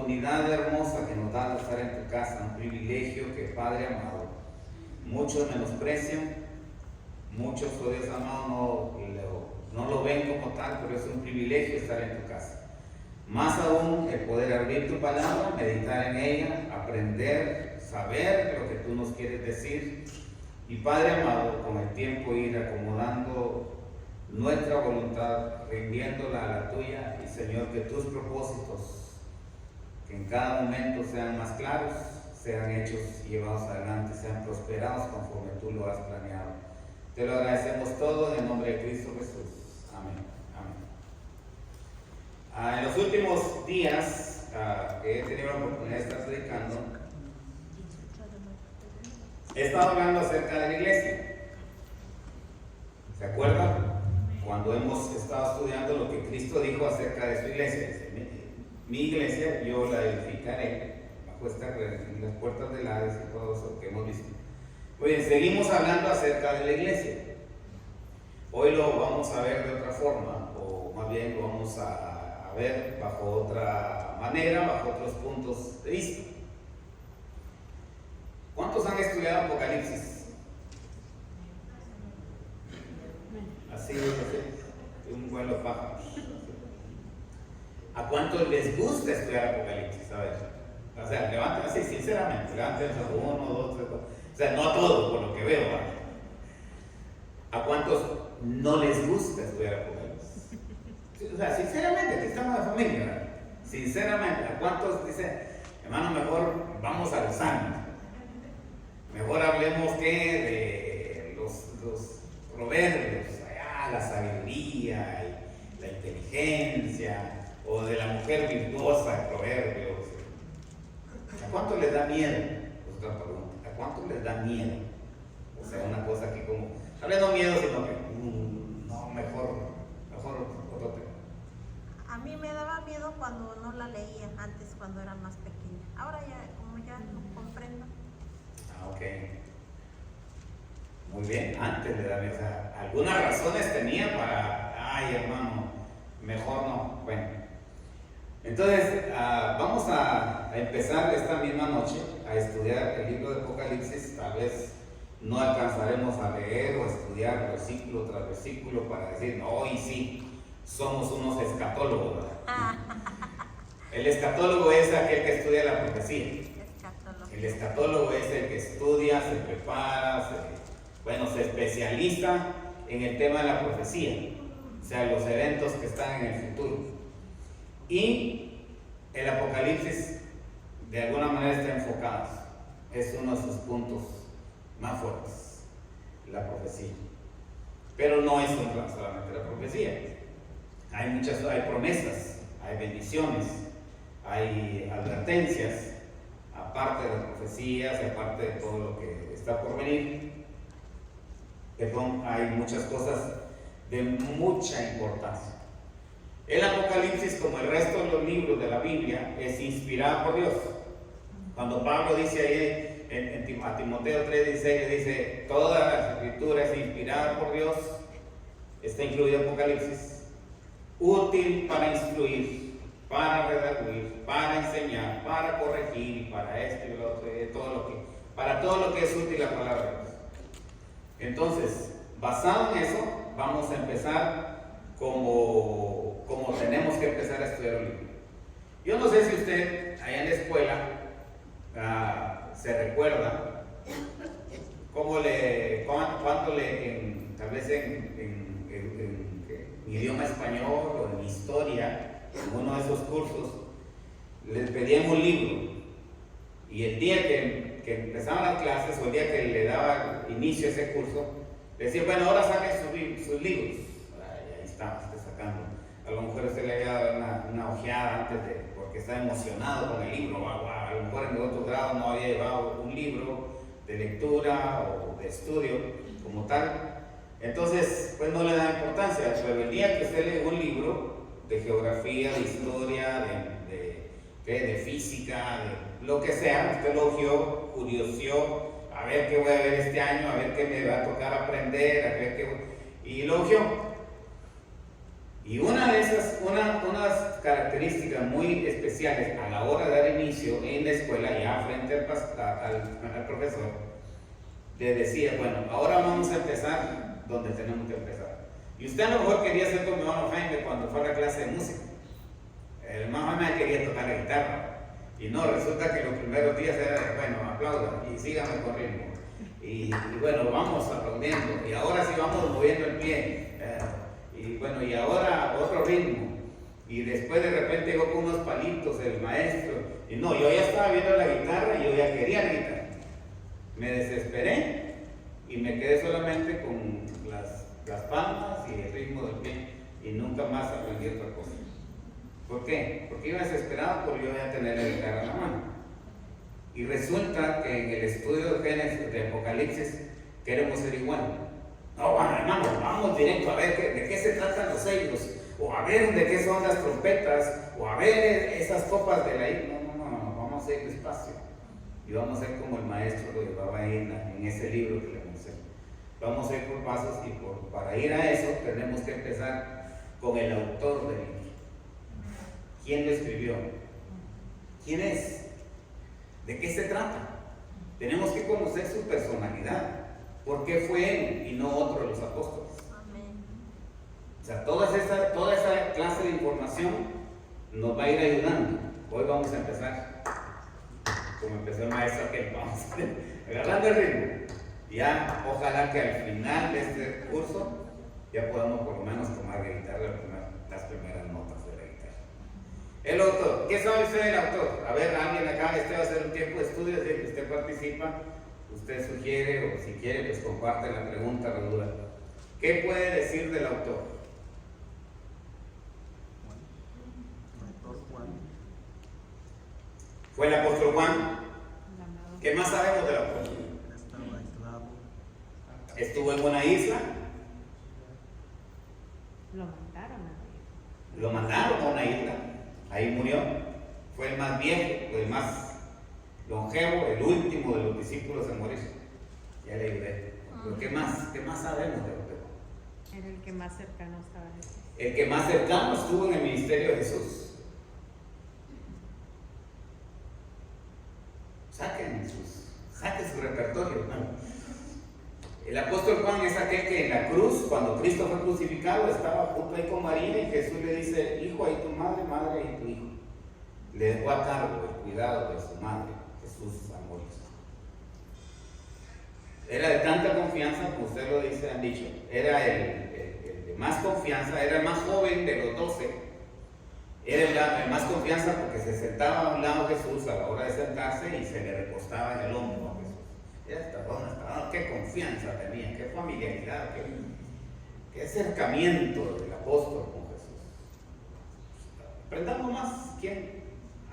oportunidad hermosa que nos da de estar en tu casa, un privilegio que, Padre amado, muchos menosprecian, muchos, oh Dios amado, no lo ven como tal, pero es un privilegio estar en tu casa. Más aún el poder abrir tu palabra, meditar en ella, aprender, saber lo que tú nos quieres decir. Y Padre amado, con el tiempo ir acomodando nuestra voluntad, rindiéndola a la tuya, y Señor, que tus propósitos, que en cada momento sean más claros, sean hechos y llevados adelante, sean prosperados conforme tú lo has planeado. Te lo agradecemos todo en el nombre de Cristo Jesús. Amén. Amén. En los últimos días que he tenido la oportunidad de estar predicando, he estado hablando acerca de la iglesia. ¿Se acuerdan? Cuando hemos estado estudiando lo que Cristo dijo acerca de su iglesia. Dice, mi iglesia yo la edificaré bajo las puertas del Hades y todo eso que hemos visto. Muy bien, seguimos hablando acerca de la iglesia. Hoy lo vamos a ver de otra forma, o más bien lo vamos a ver bajo otra manera, bajo otros puntos de vista. ¿Cuántos han estudiado Apocalipsis? Así, un vuelo pájaro. ¿A cuántos les gusta estudiar Apocalipsis? A ver, o sea, levanten así, sinceramente, levanten a uno, dos, tres, cuatro. O sea, no a todos, por lo que veo, ¿vale? ¿A cuántos no les gusta estudiar Apocalipsis? O sea, sinceramente, aquí estamos en la familia, ¿verdad? Sinceramente, ¿a cuántos dicen, hermano, mejor vamos a los años? Mejor hablemos que de los proverbios, la sabiduría y la inteligencia, o de la mujer virtuosa de proverbios. ¿A cuánto les da miedo? Otra pregunta, ¿a cuánto les da miedo? O sea, una cosa que como, tal vez no miedo, sino que no, mejor otro tema. A mí me daba miedo cuando no la leía antes, cuando era más pequeña. Ahora ya, como ya lo comprendo. Ok. Muy bien, antes le daba, o sea, algunas razones tenía para, ay hermano, mejor no. Bueno, entonces vamos a empezar esta misma noche a estudiar el libro de Apocalipsis. Tal vez no alcanzaremos a leer o a estudiar versículo tras versículo para decir, no, y sí, somos unos escatólogos, ¿verdad? El escatólogo es aquel que estudia la profecía. El escatólogo es el que estudia, se prepara, se especializa en el tema de la profecía, o sea, los eventos que están en el futuro. Y el Apocalipsis de alguna manera está enfocado, es uno de sus puntos más fuertes, la profecía. Pero no es solamente la profecía, hay promesas, hay bendiciones, hay advertencias, aparte de las profecías y aparte de todo lo que está por venir. Hay muchas cosas de mucha importancia. El Apocalipsis, como el resto de los libros de la Biblia, es inspirado por Dios. Cuando Pablo dice ahí en Timoteo 3:16, dice, toda la escritura es inspirada por Dios, está incluido Apocalipsis, útil para instruir, para redarguir, para enseñar, para corregir, para esto y lo otro, para todo lo que es útil la palabra de Dios. Entonces, basado en eso, vamos a empezar como tenemos que empezar a estudiar el libro. Yo no sé si usted allá en la escuela se recuerda tal vez en idioma español o en historia, en uno de esos cursos, les pedían un libro, y el día que empezaban las clases, o el día que le daba inicio a ese curso, le decía, bueno, ahora saquen sus libros. Ahí está, sacando. A lo mejor usted le había dado una ojeada antes porque estaba emocionado con el libro. A lo mejor en el otro grado no había llevado un libro de lectura o de estudio como tal. Entonces, pues no le da importancia. Pero el día que usted lee un libro de geografía, de historia, de física, de lo que sea, usted lo ojeó, curioseó, a ver qué voy a ver este año, a ver qué me va a tocar aprender, a ver qué y lo ojeó. Y una de esas, unas características muy especiales a la hora de dar inicio en la escuela, ya frente al profesor, le decía, bueno, ahora vamos a empezar donde tenemos que empezar. Y usted a lo mejor quería ser como mi hermano Jaime cuando fue a la clase de música. El hermano Jaime quería tocar la guitarra. Y no, resulta que los primeros días era, bueno, aplaudan y síganme con ritmo. Y bueno, vamos aplaudiendo. Y ahora sí vamos moviendo el pie. Y bueno, y ahora otro ritmo. Y después de repente llegó con unos palitos el maestro. Y no, yo ya estaba viendo la guitarra y yo ya quería la guitarra. Me desesperé y me quedé solamente con las palmas y el ritmo del pie. Y nunca más aprendí otra cosa. ¿Por qué? Porque iba desesperado porque yo iba a tener la guitarra en la mano. Y resulta que en el estudio de Génesis, de Apocalipsis, queremos ser igual. No, bueno, hermano, vamos directo a ver de qué se tratan los sellos, o a ver de qué son las trompetas, o a ver esas copas de la isla. No, vamos a ir despacio. Y vamos a ir como el maestro lo llevaba ahí en ese libro que le mencioné. Vamos a ir por pasos y para ir a eso tenemos que empezar con el autor del libro. ¿Quién lo escribió? ¿Quién es? ¿De qué se trata? Tenemos que conocer su personalidad. ¿Por qué fue él y no otro de los apóstoles? Amén. O sea, toda esa clase de información nos va a ir ayudando. Hoy vamos a empezar, como empezó el maestro, que vamos agarrando el ritmo. Ya, ojalá que al final de este curso ya podamos por lo menos tomar la guitarra, las primeras notas de la guitarra. El autor, ¿qué sabe usted del autor? A ver, alguien acá, este va a ser un tiempo de estudio, desde que usted participa, usted sugiere o si quiere, pues comparte la pregunta, la duda. ¿Qué puede decir del autor? ¿Fue el apóstol Juan? ¿Qué más sabemos del autor? ¿Estuvo en una isla? Lo mandaron a una isla. Ahí murió. Fue el más viejo, el más longevo, el último de los discípulos en morir. Ya le ayudé. Pero ¿qué más sabemos de autor? Era el que más cercano estaba a Jesús. El que más cercano estuvo en el ministerio de Jesús. Saquen su repertorio, hermano. El apóstol Juan es aquel que en la cruz, cuando Cristo fue crucificado, estaba junto ahí con María y Jesús le dice: hijo, ahí tu madre, madre, ahí tu hijo. Le dejó a cargo el cuidado de su madre. Jesús amó. Era de tanta confianza, como usted lo dice, han dicho. Era el de más confianza, era el más joven de los 12. Era el más confianza porque se sentaba a un lado de Jesús a la hora de sentarse y se le recostaba en el hombro a Jesús. Qué confianza tenía, qué familiaridad, qué acercamiento del apóstol con Jesús. Aprendamos más.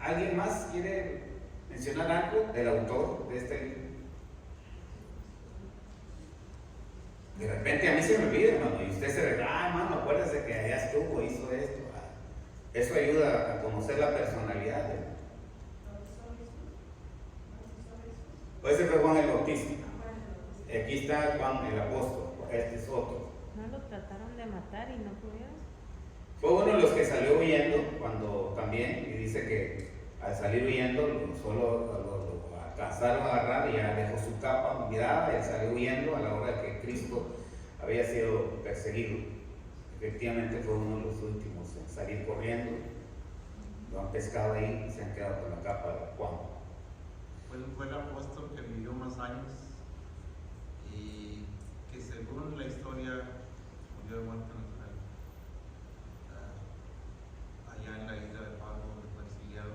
¿Alguien más quiere mencionar algo del autor de este libro? De repente a mí se me olvida, hermano, y usted se ve, hermano, acuérdese que allá estuvo, hizo esto. Eso ayuda a conocer la personalidad de él. Ese fue Juan el Bautista. Aquí está Juan el apóstol, este es otro. ¿No lo trataron de matar y no pudieron? Fue uno de los que salió huyendo cuando también, y dice que al salir huyendo solo lo alcanzaron a agarrar y ya dejó su capa mirada y salió huyendo a la hora que Cristo había sido perseguido. Efectivamente fue uno de los últimos en salir corriendo. Lo han pescado ahí y se han quedado con la capa de Juan. Fue el apóstol que vivió más años y que según la historia murió de muerte natural. Allá en la isla de Pablo fue exiliado.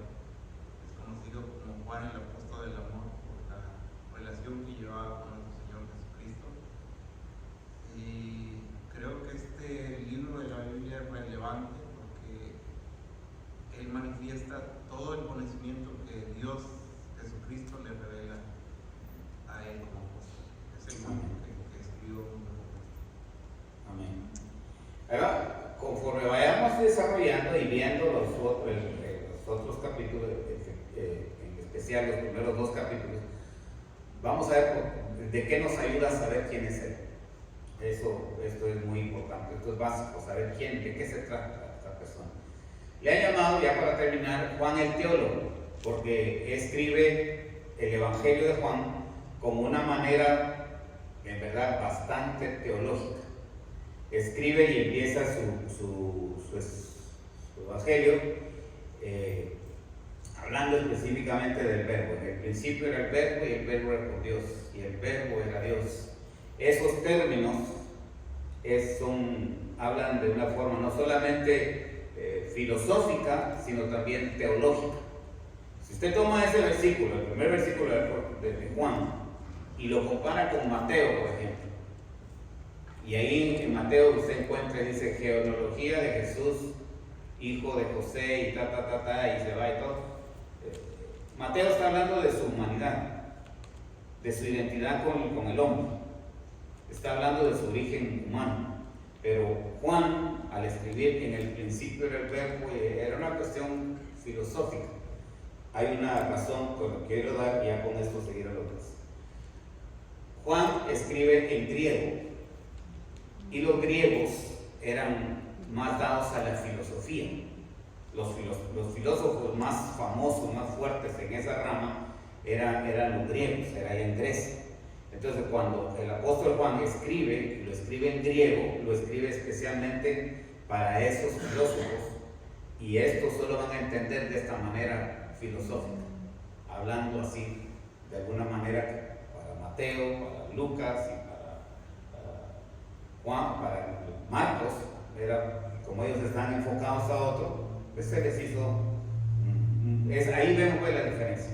Es conocido como Juan el apóstol del amor por la relación que llevaba con nuestro Señor Jesucristo. Y creo que este libro de la Biblia es relevante porque él manifiesta todo el conocimiento que Dios Jesucristo le revela a él como apóstol. Es el libro que escribió un apóstol. Amén. Ahora, conforme vayamos desarrollando y viendo los otros capítulos, en especial los primeros 2 capítulos, vamos a ver de qué nos ayuda a saber quién es él. Esto es muy importante, esto es básico, saber de qué se trata esta persona. Le ha llamado, ya para terminar, Juan el teólogo, porque escribe el Evangelio de Juan con una manera, en verdad, bastante teológica. Escribe y empieza su Evangelio hablando específicamente del verbo. En el principio era el verbo y el verbo era con Dios y el verbo era Dios. Esos términos hablan de una forma no solamente filosófica, sino también teológica. Si usted toma ese versículo, el primer versículo de Juan, y lo compara con Mateo, por ejemplo, y ahí en Mateo usted encuentra, dice, genealogía de Jesús, hijo de José, y y se va y todo. Mateo está hablando de su humanidad, de su identidad con el hombre. Está hablando de su origen humano, pero Juan, al escribir en el principio era el verbo, era una cuestión filosófica. Hay una razón que lo quiero dar y ya con esto seguir a lo otros. Juan escribe en griego y los griegos eran más dados a la filosofía. Los filósofos más famosos, más fuertes en esa rama eran los griegos, era ahí en Grecia. Entonces, cuando el apóstol Juan escribe, y lo escribe en griego, lo escribe especialmente para esos filósofos, y estos solo van a entender de esta manera filosófica, hablando así, de alguna manera, para Mateo, para Lucas, y para Juan, para Marcos, como ellos están enfocados a otro, pues se les hizo, ahí vemos pues la diferencia.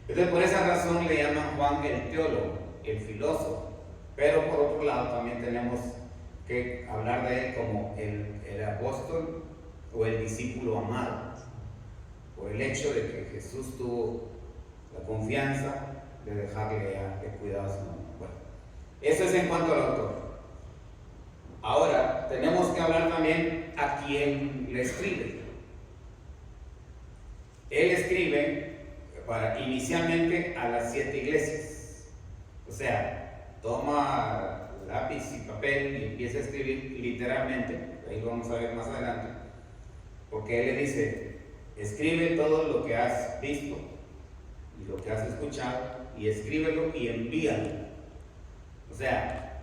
Entonces, por esa razón le llaman Juan el teólogo, el filósofo, pero por otro lado también tenemos que hablar de él como el apóstol o el discípulo amado, por el hecho de que Jesús tuvo la confianza de dejarle el cuidado a su nombre. Bueno, eso es en cuanto al autor. Ahora, tenemos que hablar también a quién le escribe. Él escribe inicialmente a las 7 iglesias. O sea, toma lápiz y papel y empieza a escribir literalmente, ahí lo vamos a ver más adelante, porque él le dice, escribe todo lo que has visto y lo que has escuchado, y escríbelo y envíalo. O sea,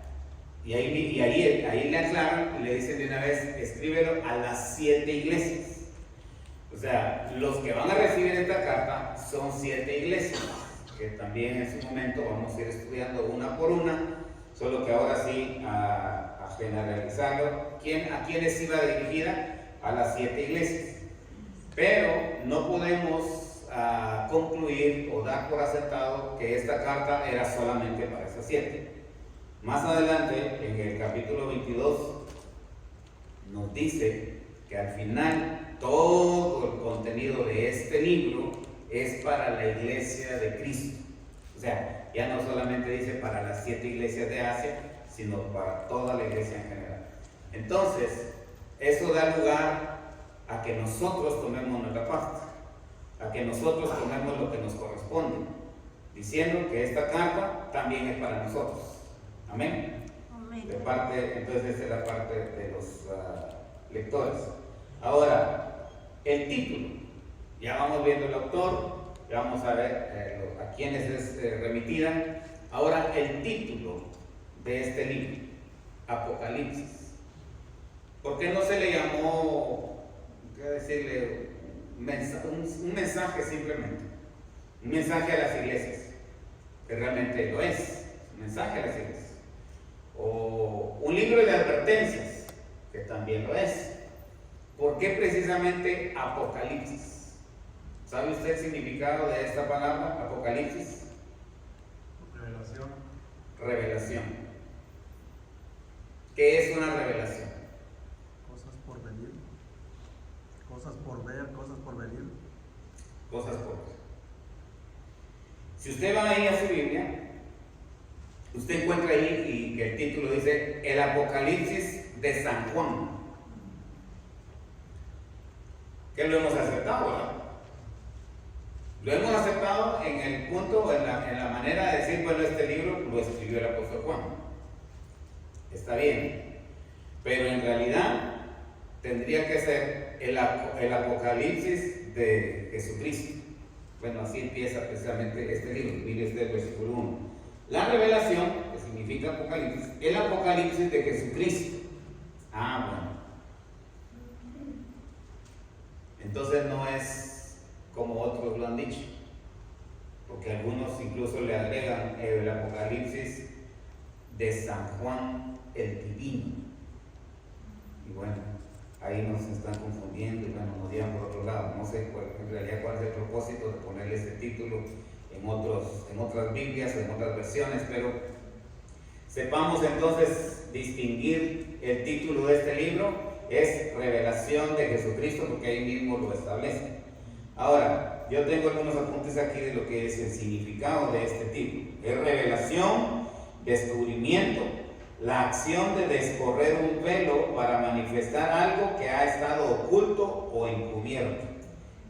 y ahí le aclaran y le dicen de una vez, escríbelo a las 7 iglesias. O sea, los que van a recibir esta carta son 7 iglesias, que también en su momento vamos a ir estudiando una por una, solo que ahora sí a generalizarlo. ¿A quiénes iba dirigida? A las 7 iglesias. Pero no podemos concluir o dar por aceptado que esta carta era solamente para esas 7. Más adelante, en el capítulo 22, nos dice que al final todo el contenido de este libro es para la iglesia de Cristo. O sea, ya no solamente dice para las 7 iglesias de Asia, sino para toda la iglesia en general. Entonces, eso da lugar a que nosotros tomemos nuestra parte, a que nosotros tomemos lo que nos corresponde, diciendo que esta carta también es para nosotros. Amén. Amén. Entonces esa es la parte de los lectores. Ahora, el título. Ya vamos viendo el autor, ya vamos a ver a quiénes es remitida. Ahora, el título de este libro, Apocalipsis. ¿Por qué no se le llamó, qué decirle, un mensaje simplemente? Un mensaje a las iglesias, que realmente lo es, un mensaje a las iglesias. O un libro de advertencias, que también lo es. ¿Por qué precisamente Apocalipsis? ¿Sabe usted el significado de esta palabra, Apocalipsis? Revelación. Revelación. ¿Qué es una revelación? Cosas por venir, cosas por ver, cosas por venir. Cosas por ver. Si usted va ahí a su Biblia, usted encuentra ahí y que el título dice el Apocalipsis de San Juan. Que lo hemos aceptado, ¿verdad? Lo hemos aceptado en el punto, en la manera de decir, bueno, este libro lo escribió el apóstol Juan. Está bien, pero en realidad tendría que ser el Apocalipsis de Jesucristo. Bueno, así empieza precisamente este libro. Mire usted el versículo 1. La revelación, que significa Apocalipsis, el Apocalipsis de Jesucristo. Bueno. Entonces no es como otros lo han dicho, porque algunos incluso le agregan el Apocalipsis de San Juan el Divino. Y bueno, ahí nos están confundiendo y bueno, nos llevan por otro lado. No sé en realidad cuál es el propósito de ponerle este título en otras Biblias, en otras versiones, pero sepamos entonces distinguir el título de este libro. Es Revelación de Jesucristo, porque ahí mismo lo establece. Ahora, yo tengo algunos apuntes aquí de lo que es el significado de este título. Es revelación, descubrimiento, la acción de descorrer un velo para manifestar algo que ha estado oculto o encubierto.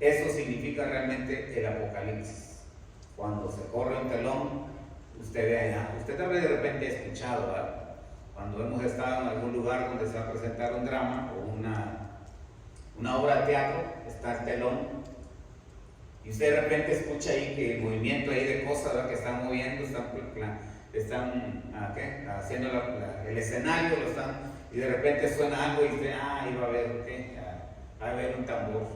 Eso significa realmente el Apocalipsis. Cuando se corre un telón, usted ve allá. Usted tal vez de repente ha escuchado, ¿verdad? Cuando hemos estado en algún lugar donde se va a presentar un drama o una obra de teatro, está el telón, y usted de repente escucha ahí que el movimiento ahí de cosas, ¿verdad?, que están moviendo, están haciendo el escenario, y de repente suena algo y dice, ahí va a haber, va a haber un tambor,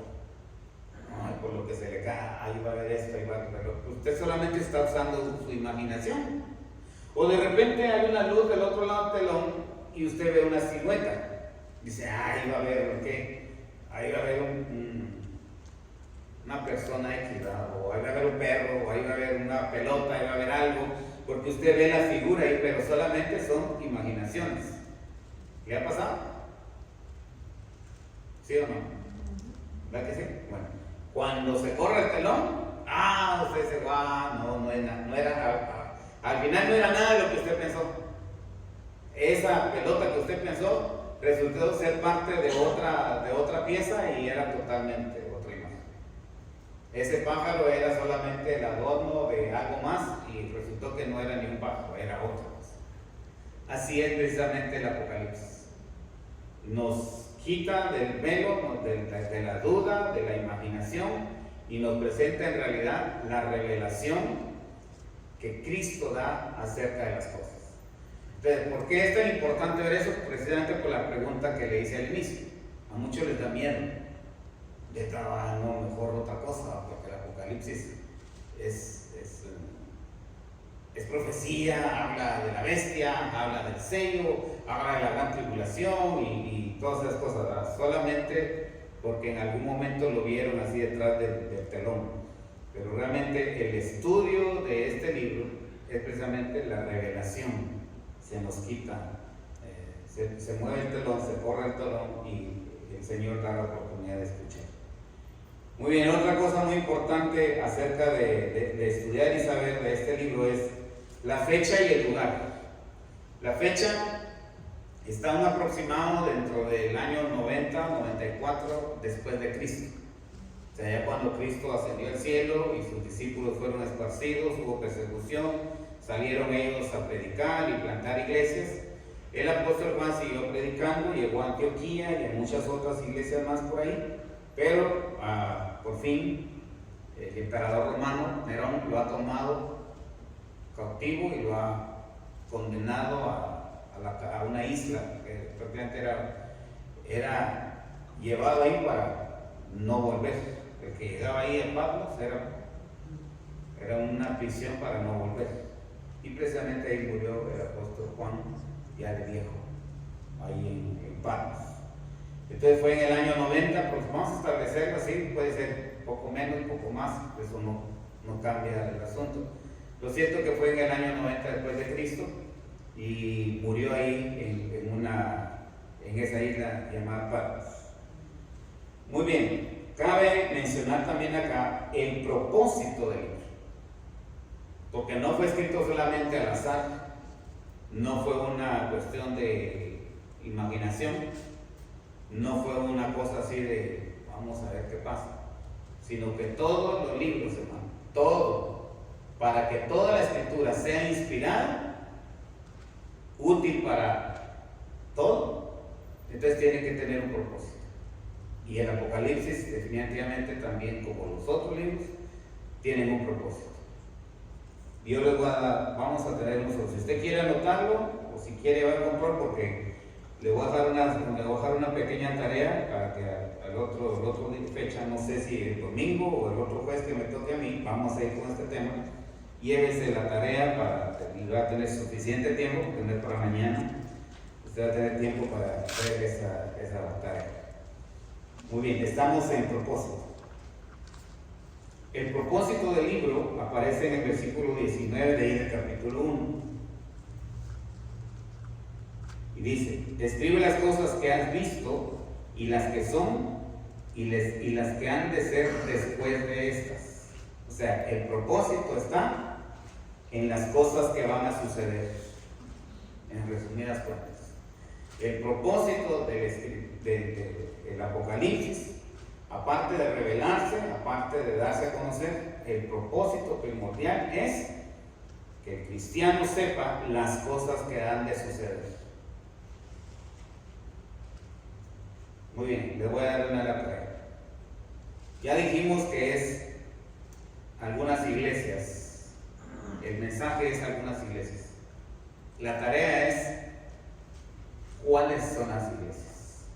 por lo que se le cae, ahí va a haber esto, ahí va a haber. Usted solamente está usando su imaginación. O de repente hay una luz del otro lado del telón y usted ve una silueta. Dice, ahí va a haber, ahí va a haber una persona X, o ahí va a haber un perro, o ahí va a haber una pelota, ahí va a haber algo, porque usted ve la figura ahí, pero solamente son imaginaciones. ¿Le ha pasado? ¿Sí o no? ¿Verdad que sí? Bueno, cuando se corre el telón, usted dice, no era. Al final no era nada de lo que usted pensó. Esa pelota que usted pensó resultó ser parte de otra pieza y era totalmente otra imagen. Ese pájaro era solamente el adorno de algo más y resultó que no era ni un pájaro, era otra cosa. Así es precisamente el Apocalipsis. Nos quita del velo, de la duda, de la imaginación y nos presenta en realidad la revelación que Cristo da acerca de las cosas. Entonces, ¿por qué es tan importante ver eso? Precisamente por la pregunta que le hice al inicio. A muchos les da miedo de trabajar, mejor otra cosa, porque el Apocalipsis es profecía, habla de la bestia, habla del sello, habla de la gran tribulación y todas esas cosas, ¿verdad? Solamente porque en algún momento lo vieron así detrás del telón. Pero realmente el estudio de este libro es precisamente la revelación. Se nos quita, se mueve el telón, se corre el telón y el Señor da la oportunidad de escuchar. Muy bien, otra cosa muy importante acerca de estudiar y saber de este libro es la fecha y el lugar. La fecha está un aproximado dentro del año 90-94 después de Cristo. O sea, ya cuando Cristo ascendió al cielo y sus discípulos fueron esparcidos, hubo persecución, salieron ellos a predicar y plantar iglesias. El apóstol Juan siguió predicando, llegó a Antioquía y a muchas otras iglesias más por ahí, pero por fin el emperador romano Nerón lo ha tomado cautivo y lo ha condenado a una isla, que prácticamente era llevado ahí para no volver. El que llegaba ahí a Patmos era una prisión para no volver. Y precisamente ahí murió el apóstol Juan, ya de viejo, ahí en Patmos. Entonces fue en el año 90, pues vamos a establecerlo así, puede ser poco menos, poco más, eso no cambia el asunto. Lo cierto que fue en el año 90 después de Cristo y murió ahí en esa isla llamada Patmos. Muy bien. Cabe mencionar también acá el propósito del libro, porque no fue escrito solamente al azar, no fue una cuestión de imaginación, no fue una cosa así de vamos a ver qué pasa, sino que todos los libros, hermano, todo, para que toda la escritura sea inspirada, útil para todo, entonces tiene que tener un propósito. Y el Apocalipsis definitivamente también, como los otros libros, tienen un propósito. Yo les voy a dar, vamos a tener un solo. Si usted quiere anotarlo, o si quiere va a comprar, porque le voy a dejar una pequeña tarea para que el otro fecha, no sé si el domingo o el otro jueves que me toque a mí, vamos a ir con este tema. Llévese la tarea y va a tener suficiente tiempo, tener para mañana. Usted va a tener tiempo para hacer esa tarea. Muy bien, estamos en propósito. El propósito del libro aparece en el versículo 19 de ahí del capítulo 1. Y dice, escribe las cosas que has visto y las que son y las que han de ser después de estas. O sea, el propósito está en las cosas que van a suceder. En resumidas cuentas. El propósito del Apocalipsis, aparte de revelarse, aparte de darse a conocer, el propósito primordial es que el cristiano sepa las cosas que han de suceder. Muy bien, les voy a dar una tarea. Ya dijimos que es algunas iglesias. El mensaje es algunas iglesias. La tarea es ¿cuáles son las iglesias?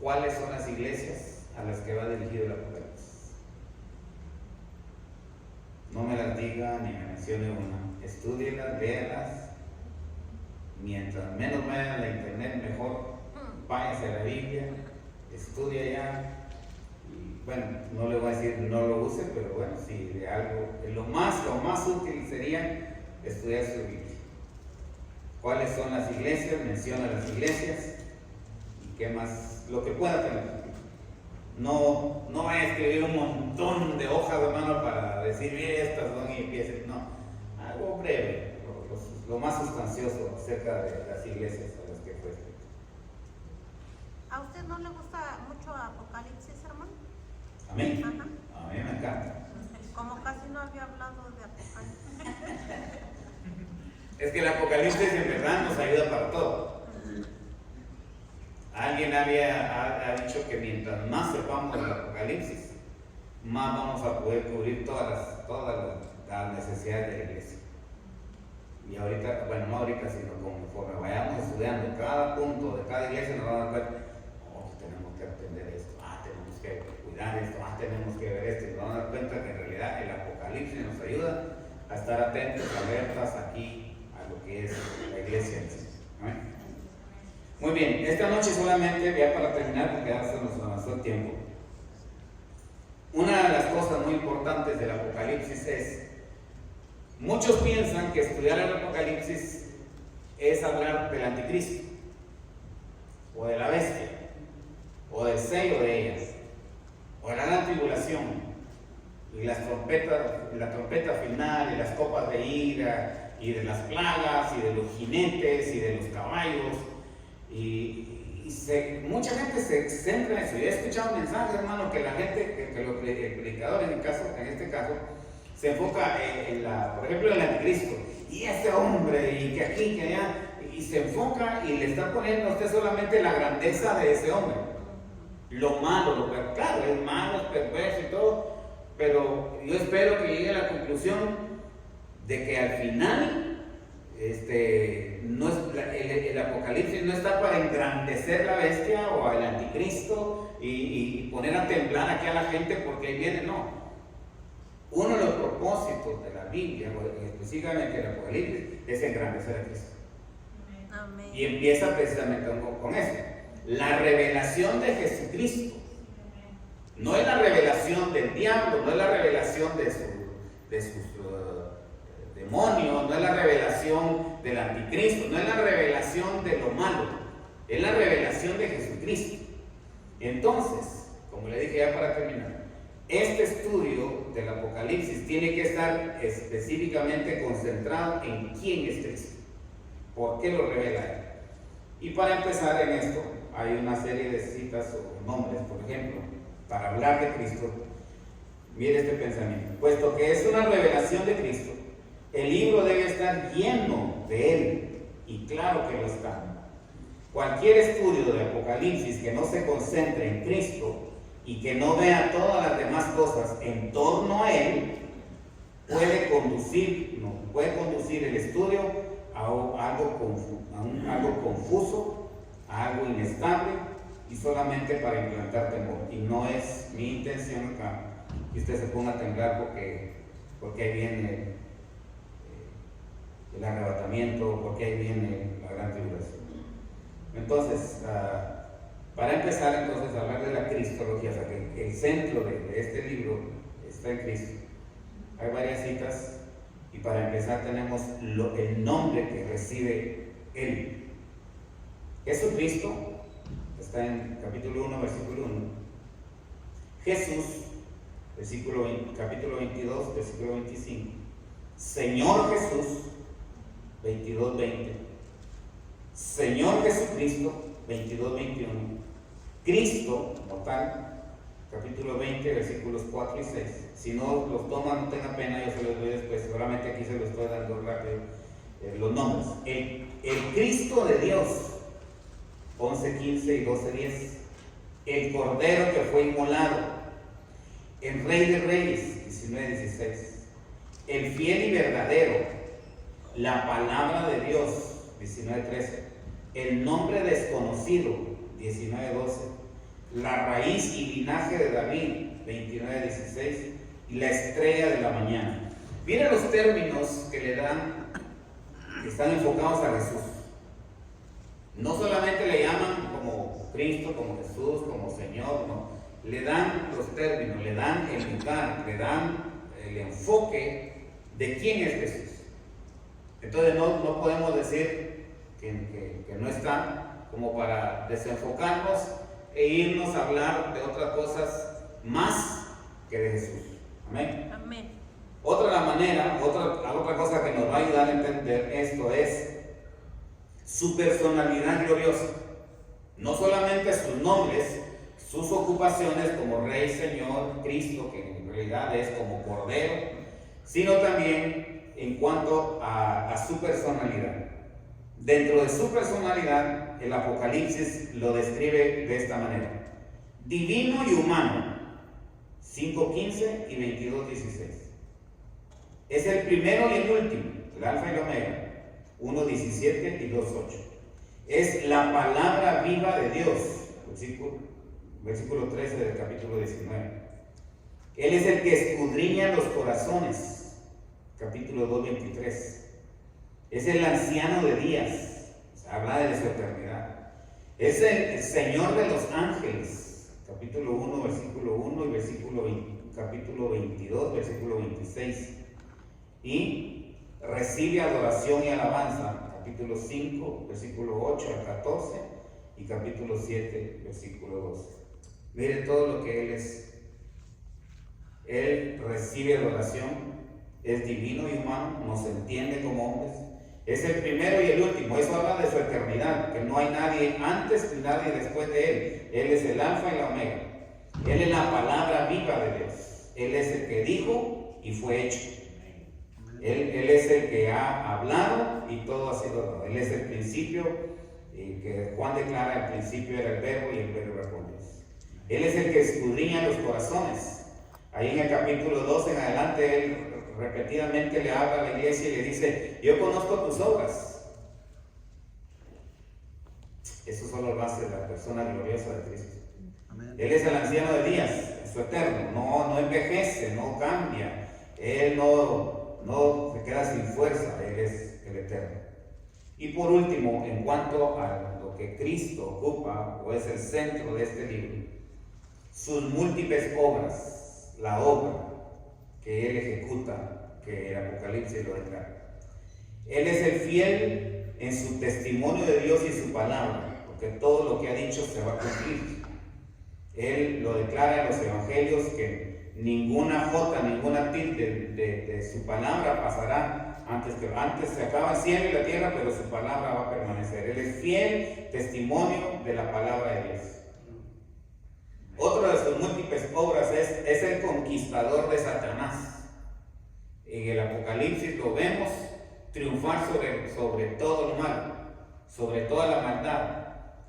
¿Cuáles son las iglesias a las que va dirigido el Apocalipsis? No me las diga ni me mencione una. Estúdielas, léalas. Mientras menos vayan a la internet, mejor. Váyase a la Biblia, estudie ya. Y bueno, no le voy a decir no lo use, pero bueno, si de algo, lo más útil sería estudiar su Biblia. ¿Cuáles son las iglesias? Menciona las iglesias. ¿Y qué más? Lo que pueda tener. No vaya a escribir un montón de hojas, hermano, para decir, mire, estas son y empiece. No, algo breve, lo más sustancioso acerca de las iglesias a las que fue escrito. ¿A usted no le gusta mucho Apocalipsis, hermano? ¿A mí? Ajá. A mí me encanta. Como casi no había hablado de Apocalipsis. Es que el Apocalipsis en verdad nos ayuda para todo. Alguien ha dicho que mientras más sepamos del Apocalipsis, más vamos a poder cubrir todas las necesidades de la iglesia. Y ahorita, bueno, no ahorita, sino conforme vayamos estudiando cada punto de cada iglesia, nos vamos a dar cuenta, tenemos que atender esto, tenemos que cuidar esto, tenemos que ver esto, y nos vamos a dar cuenta que en realidad el Apocalipsis nos ayuda a estar atentos, alertas aquí a lo que es la iglesia en sí. ¿No? Muy bien, esta noche solamente, ya para terminar, porque ya se nos avanzó el tiempo. Una de las cosas muy importantes del Apocalipsis es, muchos piensan que estudiar el Apocalipsis es hablar del anticristo, o de la bestia, o del sello de ellas, o de la gran tribulación, y la trompeta final, y las copas de ira, y de las plagas, y de los jinetes, y de los caballos, mucha gente se centra en eso. Yo he escuchado mensajes, hermano, que la gente, que los predicadores en este caso, se enfoca por ejemplo, en el anticristo, y ese hombre, y que aquí, que allá, y se enfoca y le está poniendo a usted solamente la grandeza de ese hombre, lo malo, claro, es malo, es perverso y todo, pero yo espero que llegue a la conclusión de que al final el Apocalipsis no está para engrandecer la bestia o al anticristo y poner a temblar aquí a la gente porque ahí viene, no. Uno de los propósitos de la Biblia, específicamente el Apocalipsis, es engrandecer a Cristo. Amén. Y empieza precisamente con eso. La revelación de Jesucristo. No es la revelación del diablo, no es la revelación de sus demonios, no es la revelación del anticristo, no es la revelación de lo malo, es la revelación de Jesucristo. Entonces, como le dije ya para terminar, este estudio del Apocalipsis tiene que estar específicamente concentrado en quién es Cristo, por qué lo revela Él. Y para empezar en esto, hay una serie de citas o nombres, por ejemplo, para hablar de Cristo. Mire este pensamiento: puesto que es una revelación de Cristo, El libro debe estar lleno de él, y claro que lo está. Cualquier estudio de Apocalipsis que no se concentre en Cristo y que no vea todas las demás cosas en torno a él, puede conducir el estudio a algo confuso, a algo inestable y solamente para implantar temor. Y no es mi intención acá que usted se ponga a temblar porque ahí viene el arrebatamiento, porque ahí viene la gran tribulación. Entonces, para empezar a hablar de la cristología, o sea que el centro de este libro está en Cristo. Hay varias citas y para empezar tenemos el nombre que recibe él. Jesucristo está en capítulo 1, versículo 1. Jesús, capítulo 22, versículo 25. Señor Jesús, 22, 20. Señor Jesucristo, 22, 21. Cristo, como tal, capítulo 20, versículos 4 y 6. Si no los toman, no tengan pena, yo se los doy después. Seguramente aquí se los estoy dando rápido los nombres. El Cristo de Dios, 11, 15 y 12, 10. El Cordero que fue inmolado. El Rey de Reyes, 19, 16. El fiel y verdadero. La palabra de Dios, 19, 13. El nombre desconocido, 19, 12. La raíz y linaje de David, 29, 16. Y la estrella de la mañana. Miren los términos que le dan, que están enfocados a Jesús. No solamente le llaman como Cristo, como Jesús, como Señor, no. Le dan los términos, le dan el lugar, le dan el enfoque de quién es Jesús. Entonces no podemos decir que no está, como para desenfocarnos e irnos a hablar de otras cosas más que de Jesús. Amén. Amén. Otra cosa que nos va a ayudar a entender esto es su personalidad gloriosa. No solamente sus nombres, sus ocupaciones como Rey, Señor, Cristo, que en realidad es como Cordero, sino también en cuanto a su personalidad. Dentro de su personalidad, el Apocalipsis lo describe de esta manera: divino y humano, 5:15 y 22:16. Es el primero y el último, el alfa y el omega, 1:17 y 2:8. Es la palabra viva de Dios, versículo 13 del capítulo 19. Él es el que escudriña los corazones, capítulo 2:23. Es el anciano de días, o sea, habla de su eternidad. Es el Señor de los ángeles, capítulo 1, versículo 1 y capítulo 22, versículo 26. Y recibe adoración y alabanza, capítulo 5, versículo 8 al 14 y capítulo 7, versículo 12. Miren todo lo que Él es. Él recibe adoración, es divino y humano, nos entiende como hombres. Es el primero y el último. Eso habla de su eternidad, que no hay nadie antes ni nadie después de Él. Él es el alfa y la omega. Él es la palabra viva de Dios. Él es el que dijo y fue hecho. Él es el que ha hablado y todo ha sido dado. Él es el principio, que Juan declara: el principio era el verbo y el verbo era con Dios. Él es el que escudriña los corazones. Ahí en el capítulo 2 en adelante, Él repetidamente le habla a la iglesia y le dice: yo conozco tus obras. Eso solo lo hace la persona gloriosa de Cristo. Amén. Él es el anciano de días, es su eterno, no envejece, no cambia. Él no se queda sin fuerza, Él es el eterno. Y por último, en cuanto a lo que Cristo ocupa, o es el centro de este libro, sus múltiples obras, la obra que Él ejecuta, que el Apocalipsis lo declara. Él es el fiel en su testimonio de Dios y su palabra, porque todo lo que ha dicho se va a cumplir. Él lo declara en los evangelios que ninguna jota, ninguna tilde de su palabra pasará. Antes se acaba el cielo y la tierra, pero su palabra va a permanecer. Él es fiel testimonio de la palabra de Dios. Otra de sus múltiples obras es el conquistador de Satanás. En el Apocalipsis lo vemos triunfar sobre todo lo malo, sobre toda la maldad,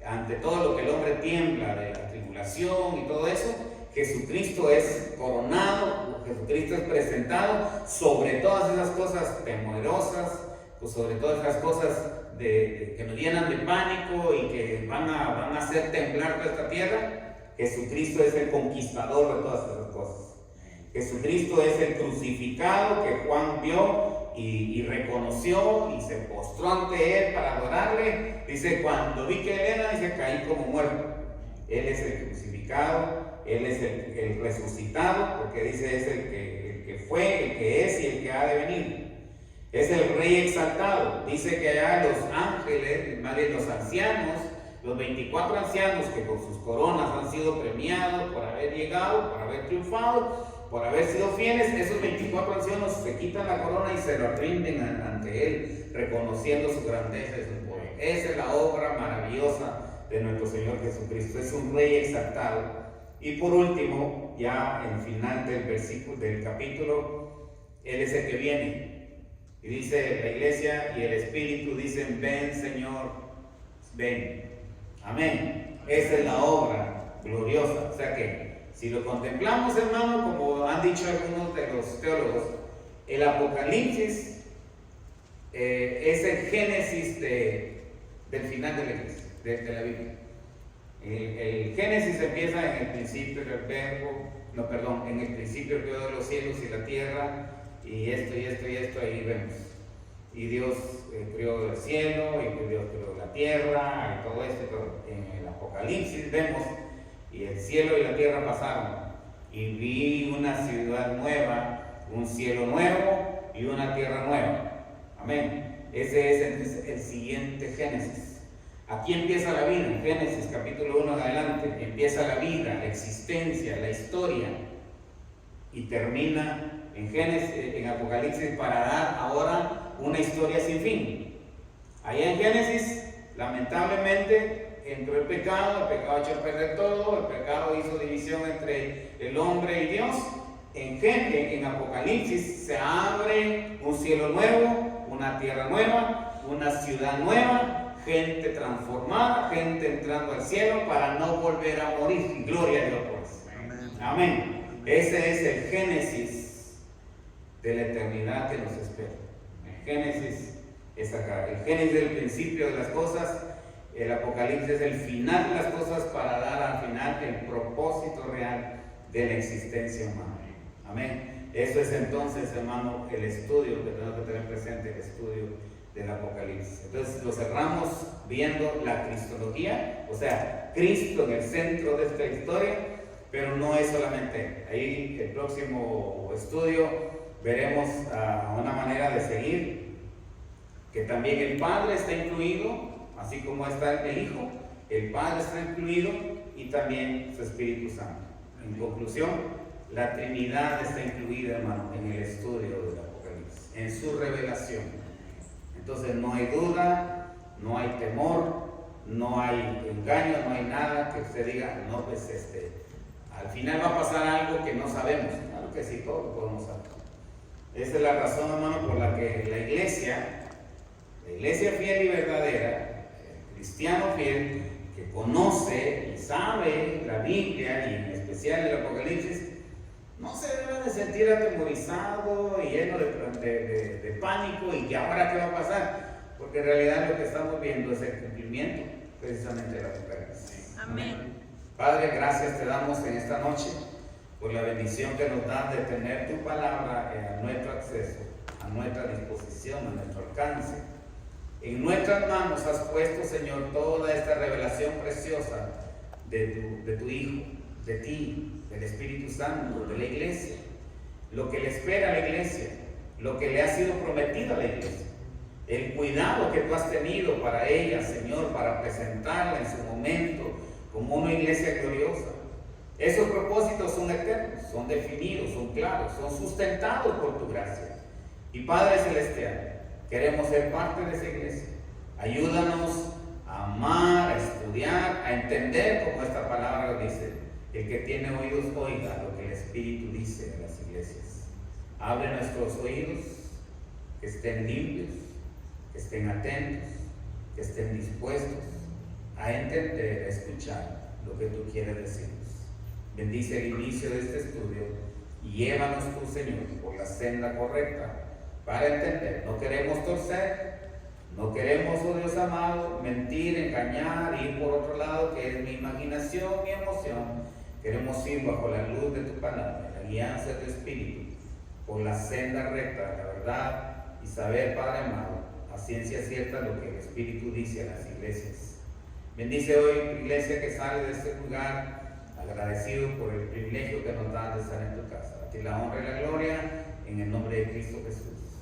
ante todo lo que el hombre tiembla de la tribulación y todo eso. Jesucristo es coronado, Jesucristo es presentado sobre todas esas cosas temerosas, pues sobre todas esas cosas que nos llenan de pánico y que van a hacer temblar toda esta tierra. Jesucristo es el conquistador de todas esas cosas. Jesucristo es el crucificado que Juan vio y reconoció y se postró ante él para adorarle. Dice, cuando vi que él era, dice, caí como muerto. Él es el crucificado, él es el resucitado, porque dice, es el que fue, el que es y el que ha de venir. Es el Rey exaltado. Dice que allá los ángeles, más bien los ancianos, los 24 ancianos que con sus coronas han sido premiados por haber llegado, por haber triunfado, por haber sido fieles, esos 24 ancianos se quitan la corona y se lo rinden ante él, reconociendo su grandeza y su poder. Esa es la obra maravillosa de nuestro Señor Jesucristo. Es un Rey exaltado. Y por último, ya en final del capítulo, Él es el que viene. Y dice la iglesia y el Espíritu dicen, ven Señor, ven. Amén. Esa es la obra gloriosa. O sea que, si lo contemplamos, hermano, como han dicho algunos de los teólogos, el Apocalipsis es el génesis del final de la iglesia, de la Biblia. El Génesis empieza en el principio del verbo, en el principio creó los cielos y la tierra, y esto, ahí vemos. Y Dios creó el cielo, y Dios creó la tierra, y todo esto, y todo. En el Apocalipsis vemos, y el cielo y la tierra pasaron, y vi una ciudad nueva, un cielo nuevo y una tierra nueva. Amén. Ese es el siguiente Génesis. Aquí empieza la vida, en Génesis capítulo 1 en adelante, empieza la vida, la existencia, la historia, y termina en Apocalipsis para dar ahora una historia sin fin. Allá en Génesis, lamentablemente, entró el pecado echó a perder todo, el pecado hizo división entre el hombre y Dios. En Apocalipsis se abre un cielo nuevo, una tierra nueva, una ciudad nueva, gente transformada, gente entrando al cielo para no volver a morir. Gloria a Dios por eso. Amén. Ese es el Génesis de la eternidad que nos espera. El Génesis es acá. El Génesis es el principio de las cosas. El Apocalipsis es el final de las cosas para dar al final el propósito real de la existencia humana. Amén. Eso es entonces, hermano, el estudio que tenemos que tener presente, el estudio del Apocalipsis. Entonces lo cerramos viendo la cristología, o sea, Cristo en el centro de esta historia, pero no es solamente. Ahí el próximo estudio veremos una manera de seguir, que también el Padre está incluido, así como está el Hijo, el Padre está incluido y también su Espíritu Santo. En conclusión, la Trinidad está incluida, hermano, en el estudio del Apocalipsis, en su revelación. Entonces no hay duda, no hay temor, no hay engaño, no hay nada que usted diga, no, pues al final va a pasar algo que no sabemos. Claro que sí, todo lo podemos saber. Esa es la razón, hermano, por la que la iglesia fiel y verdadera, el cristiano fiel, que conoce y sabe la Biblia y en especial el Apocalipsis, no se debe de sentir atemorizado y lleno de pánico y que ahora qué va a pasar, porque en realidad lo que estamos viendo es el cumplimiento precisamente de la Apocalipsis. Amén. Padre, gracias te damos en esta noche por la bendición que nos das de tener tu palabra a nuestro acceso, a nuestra disposición, a nuestro alcance. En nuestras manos has puesto, Señor, toda esta revelación preciosa de tu Hijo, de ti, del Espíritu Santo, de la iglesia, lo que le espera a la iglesia, lo que le ha sido prometido a la iglesia, el cuidado que tú has tenido para ella, Señor, para presentarla en su momento como una iglesia gloriosa. Esos propósitos son eternos, son definidos, son claros, son sustentados por tu gracia. Y Padre Celestial, queremos ser parte de esa iglesia. Ayúdanos a amar, a estudiar, a entender como esta palabra lo dice. El que tiene oídos, oiga lo que el Espíritu dice de las iglesias. Abre nuestros oídos, que estén limpios, que estén atentos, que estén dispuestos a entender, a escuchar lo que tú quieres decirnos. Bendice el inicio de este estudio y llévanos tú, Señor, por la senda correcta para entender. No queremos torcer, no queremos, oh Dios amado, mentir, engañar, ir por otro lado, que es mi imaginación, mi emoción. Queremos ir bajo la luz de tu palabra, la guianza de tu espíritu, por la senda recta, la verdad, y saber, Padre amado, a ciencia cierta lo que el Espíritu dice a las iglesias. Bendice hoy tu iglesia que sale de este lugar, agradecido por el privilegio que nos da de estar en tu casa. A ti la honra y la gloria, en el nombre de Cristo Jesús.